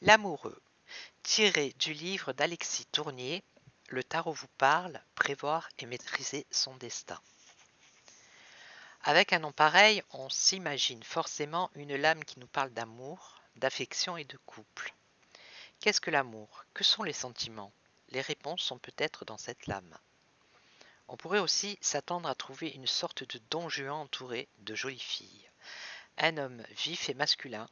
L'amoureux, tiré du livre d'Alexis Tournier, Le tarot vous parle, prévoir et maîtriser son destin. Avec un nom pareil, on s'imagine forcément une lame qui nous parle d'amour, d'affection et de couple. Qu'est-ce que l'amour? Que sont les sentiments? Les réponses sont peut-être dans cette lame. On pourrait aussi s'attendre à trouver une sorte de don Juan entouré de jolies filles. Un homme vif et masculin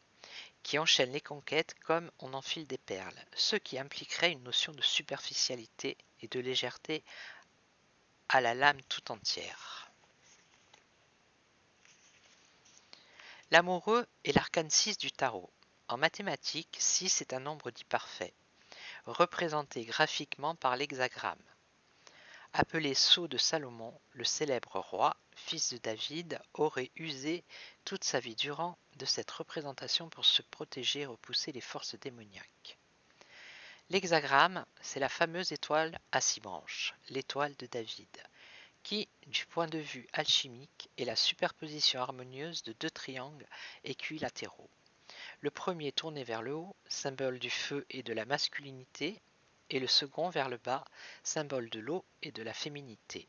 qui enchaîne les conquêtes comme on enfile des perles, ce qui impliquerait une notion de superficialité et de légèreté à la lame tout entière. L'amoureux est l'arcane 6 du tarot. En mathématiques, 6 est un nombre dit parfait, représenté graphiquement par l'hexagramme. Appelé sceau de Salomon, le célèbre roi, fils de David, aurait usé toute sa vie durant de cette représentation pour se protéger et repousser les forces démoniaques. L'hexagramme, c'est la fameuse étoile à 6 branches, l'étoile de David, qui, du point de vue alchimique, est la superposition harmonieuse de deux triangles équilatéraux. Le premier tourné vers le haut, symbole du feu et de la masculinité, et le second vers le bas, symbole de l'eau et de la féminité.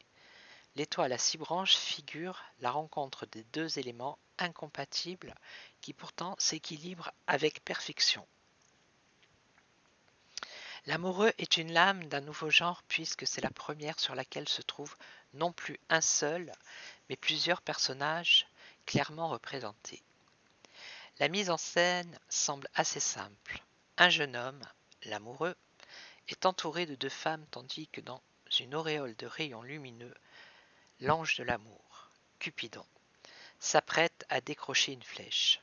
L'étoile à 6 branches figure la rencontre des deux éléments incompatibles qui pourtant s'équilibrent avec perfection. L'amoureux est une lame d'un nouveau genre puisque c'est la première sur laquelle se trouve non plus un seul, mais plusieurs personnages clairement représentés. La mise en scène semble assez simple. Un jeune homme, l'amoureux, est entouré de deux femmes tandis que dans une auréole de rayons lumineux, l'ange de l'amour, Cupidon, s'apprête à décrocher une flèche.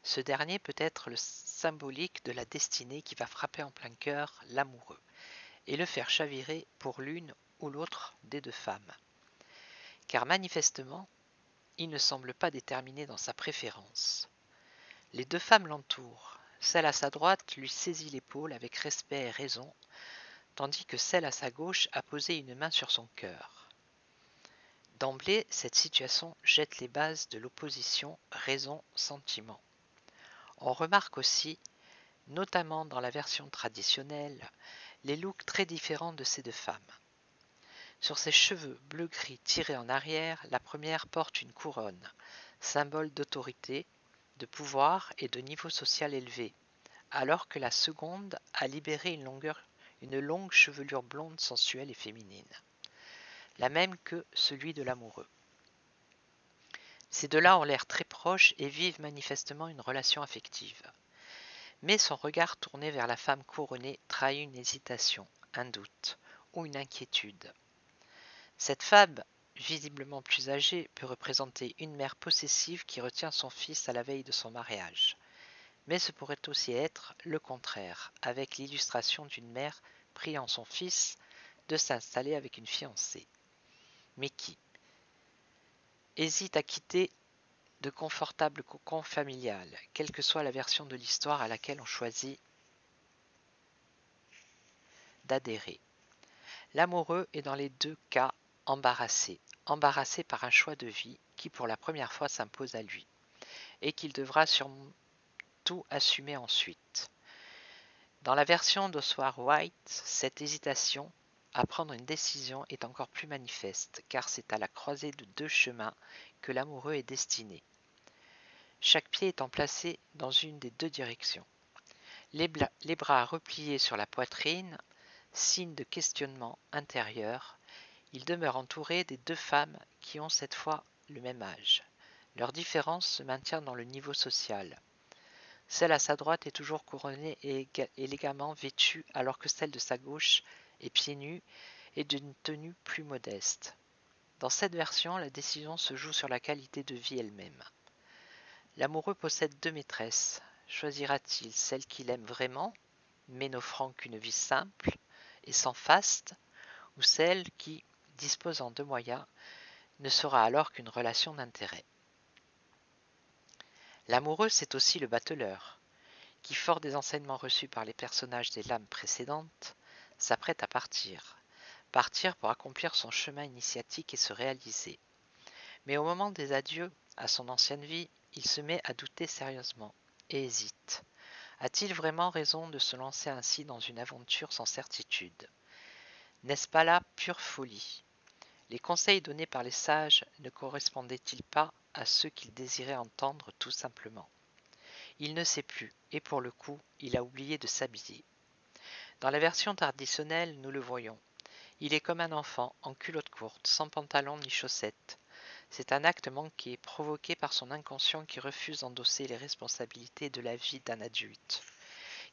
Ce dernier peut être le symbolique de la destinée qui va frapper en plein cœur l'amoureux et le faire chavirer pour l'une ou l'autre des deux femmes. Car manifestement, il ne semble pas déterminé dans sa préférence. Les deux femmes l'entourent. Celle à sa droite lui saisit l'épaule avec respect et raison, tandis que celle à sa gauche a posé une main sur son cœur. D'emblée, cette situation jette les bases de l'opposition raison-sentiment. On remarque aussi, notamment dans la version traditionnelle, les looks très différents de ces deux femmes. Sur ses cheveux bleu-gris tirés en arrière, la première porte une couronne, symbole d'autorité, de pouvoir et de niveau social élevé, alors que la seconde a libéré une longue chevelure blonde sensuelle et féminine, la même que celui de l'amoureux. Ces deux-là ont l'air très proches et vivent manifestement une relation affective. Mais son regard tourné vers la femme couronnée trahit une hésitation, un doute ou une inquiétude. Cette femme, visiblement plus âgée, peut représenter une mère possessive qui retient son fils à la veille de son mariage. Mais ce pourrait aussi être le contraire, avec l'illustration d'une mère priant son fils de s'installer avec une fiancée. Mais qui hésite à quitter de confortables cocons familiales, quelle que soit la version de l'histoire à laquelle on choisit d'adhérer. L'amoureux est dans les deux cas embarrassé par un choix de vie qui pour la première fois s'impose à lui, et qu'il devra surtout assumer ensuite. Dans la version d'Oswald White, cette hésitation à prendre une décision est encore plus manifeste, car c'est à la croisée de deux chemins que l'amoureux est destiné. Chaque pied étant placé dans une des deux directions. Les bras repliés sur la poitrine, signe de questionnement intérieur, il demeure entouré des deux femmes qui ont cette fois le même âge. Leur différence se maintient dans le niveau social. Celle à sa droite est toujours couronnée et élégamment vêtue, alors que celle de sa gauche est pieds nus et d'une tenue plus modeste. Dans cette version, la décision se joue sur la qualité de vie elle-même. L'amoureux possède deux maîtresses. Choisira-t-il celle qu'il aime vraiment, mais n'offrant qu'une vie simple et sans faste, ou celle qui, disposant de moyens, ne sera alors qu'une relation d'intérêt? L'amoureux, c'est aussi le bateleur, qui, fort des enseignements reçus par les personnages des lames précédentes, s'apprête à partir. Partir pour accomplir son chemin initiatique et se réaliser. Mais au moment des adieux à son ancienne vie, il se met à douter sérieusement et hésite. A-t-il vraiment raison de se lancer ainsi dans une aventure sans certitude? N'est-ce pas là pure folie? Les conseils donnés par les sages ne correspondaient-ils pas à ceux qu'il désirait entendre tout simplement? Il ne sait plus, et pour le coup, il a oublié de s'habiller. Dans la version traditionnelle, nous le voyons. Il est comme un enfant, en culotte courte, sans pantalon ni chaussettes. C'est un acte manqué, provoqué par son inconscient qui refuse d'endosser les responsabilités de la vie d'un adulte.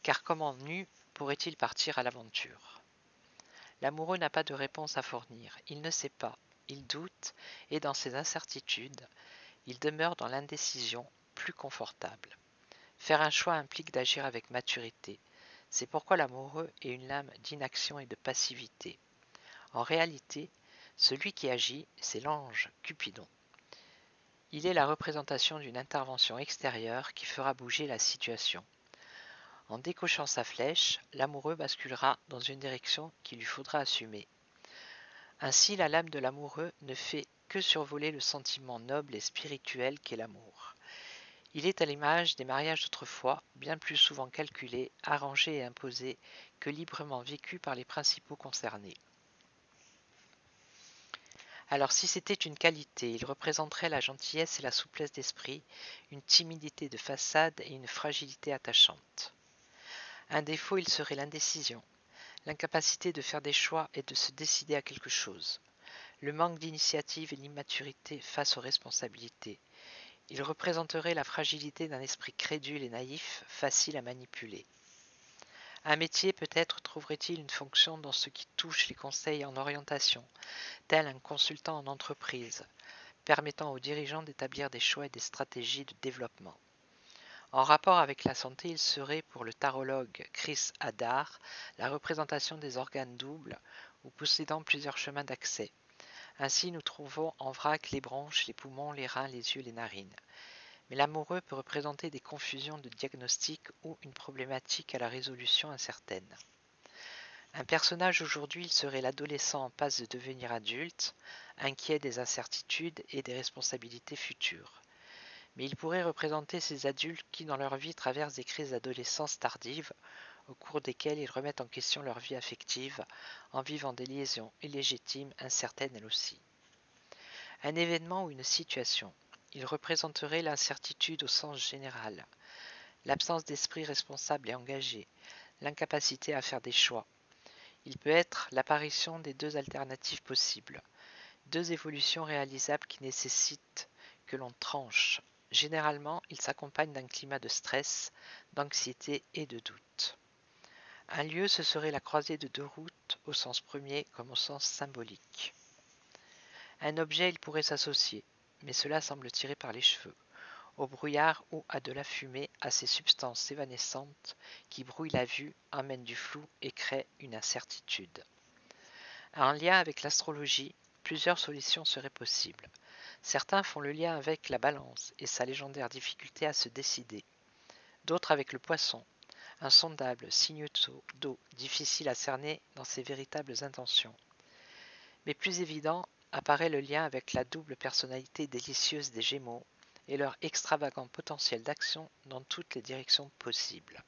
Car comment nu pourrait-il partir à l'aventure? L'amoureux n'a pas de réponse à fournir, il ne sait pas, il doute, et dans ses incertitudes, il demeure dans l'indécision plus confortable. Faire un choix implique d'agir avec maturité. C'est pourquoi l'amoureux est une lame d'inaction et de passivité. En réalité, celui qui agit, c'est l'ange Cupidon. Il est la représentation d'une intervention extérieure qui fera bouger la situation. En décochant sa flèche, l'amoureux basculera dans une direction qu'il lui faudra assumer. Ainsi, la lame de l'amoureux ne fait que survoler le sentiment noble et spirituel qu'est l'amour. Il est à l'image des mariages d'autrefois, bien plus souvent calculés, arrangés et imposés que librement vécus par les principaux concernés. Alors si c'était une qualité, il représenterait la gentillesse et la souplesse d'esprit, une timidité de façade et une fragilité attachante. Un défaut, il serait l'indécision, l'incapacité de faire des choix et de se décider à quelque chose, le manque d'initiative et l'immaturité face aux responsabilités. Il représenterait la fragilité d'un esprit crédule et naïf, facile à manipuler. Un métier peut-être trouverait-il une fonction dans ce qui touche les conseils en orientation, tel un consultant en entreprise, permettant aux dirigeants d'établir des choix et des stratégies de développement. En rapport avec la santé, il serait pour le tarologue Chris Hadar la représentation des organes doubles ou possédant plusieurs chemins d'accès. Ainsi, nous trouvons en vrac les bronches, les poumons, les reins, les yeux, les narines. Mais l'amoureux peut représenter des confusions de diagnostic ou une problématique à la résolution incertaine. Un personnage aujourd'hui, il serait l'adolescent en passe de devenir adulte, inquiet des incertitudes et des responsabilités futures. Mais il pourrait représenter ces adultes qui, dans leur vie, traversent des crises d'adolescence tardive, au cours desquelles ils remettent en question leur vie affective, en vivant des liaisons illégitimes, incertaines elles aussi. Un événement ou une situation, il représenterait l'incertitude au sens général, l'absence d'esprit responsable et engagé, l'incapacité à faire des choix. Il peut être l'apparition des deux alternatives possibles, deux évolutions réalisables qui nécessitent que l'on tranche. Généralement, il s'accompagne d'un climat de stress, d'anxiété et de doute. Un lieu, ce serait la croisée de deux routes, au sens premier comme au sens symbolique. Un objet, il pourrait s'associer, mais cela semble tiré par les cheveux, au brouillard ou à de la fumée, à ces substances évanescentes qui brouillent la vue, amènent du flou et créent une incertitude. En lien avec l'astrologie, plusieurs solutions seraient possibles. Certains font le lien avec la balance et sa légendaire difficulté à se décider. D'autres avec le poisson, insondable, signe d'eau, difficile à cerner dans ses véritables intentions. Mais plus évident apparaît le lien avec la double personnalité délicieuse des Gémeaux et leur extravagant potentiel d'action dans toutes les directions possibles.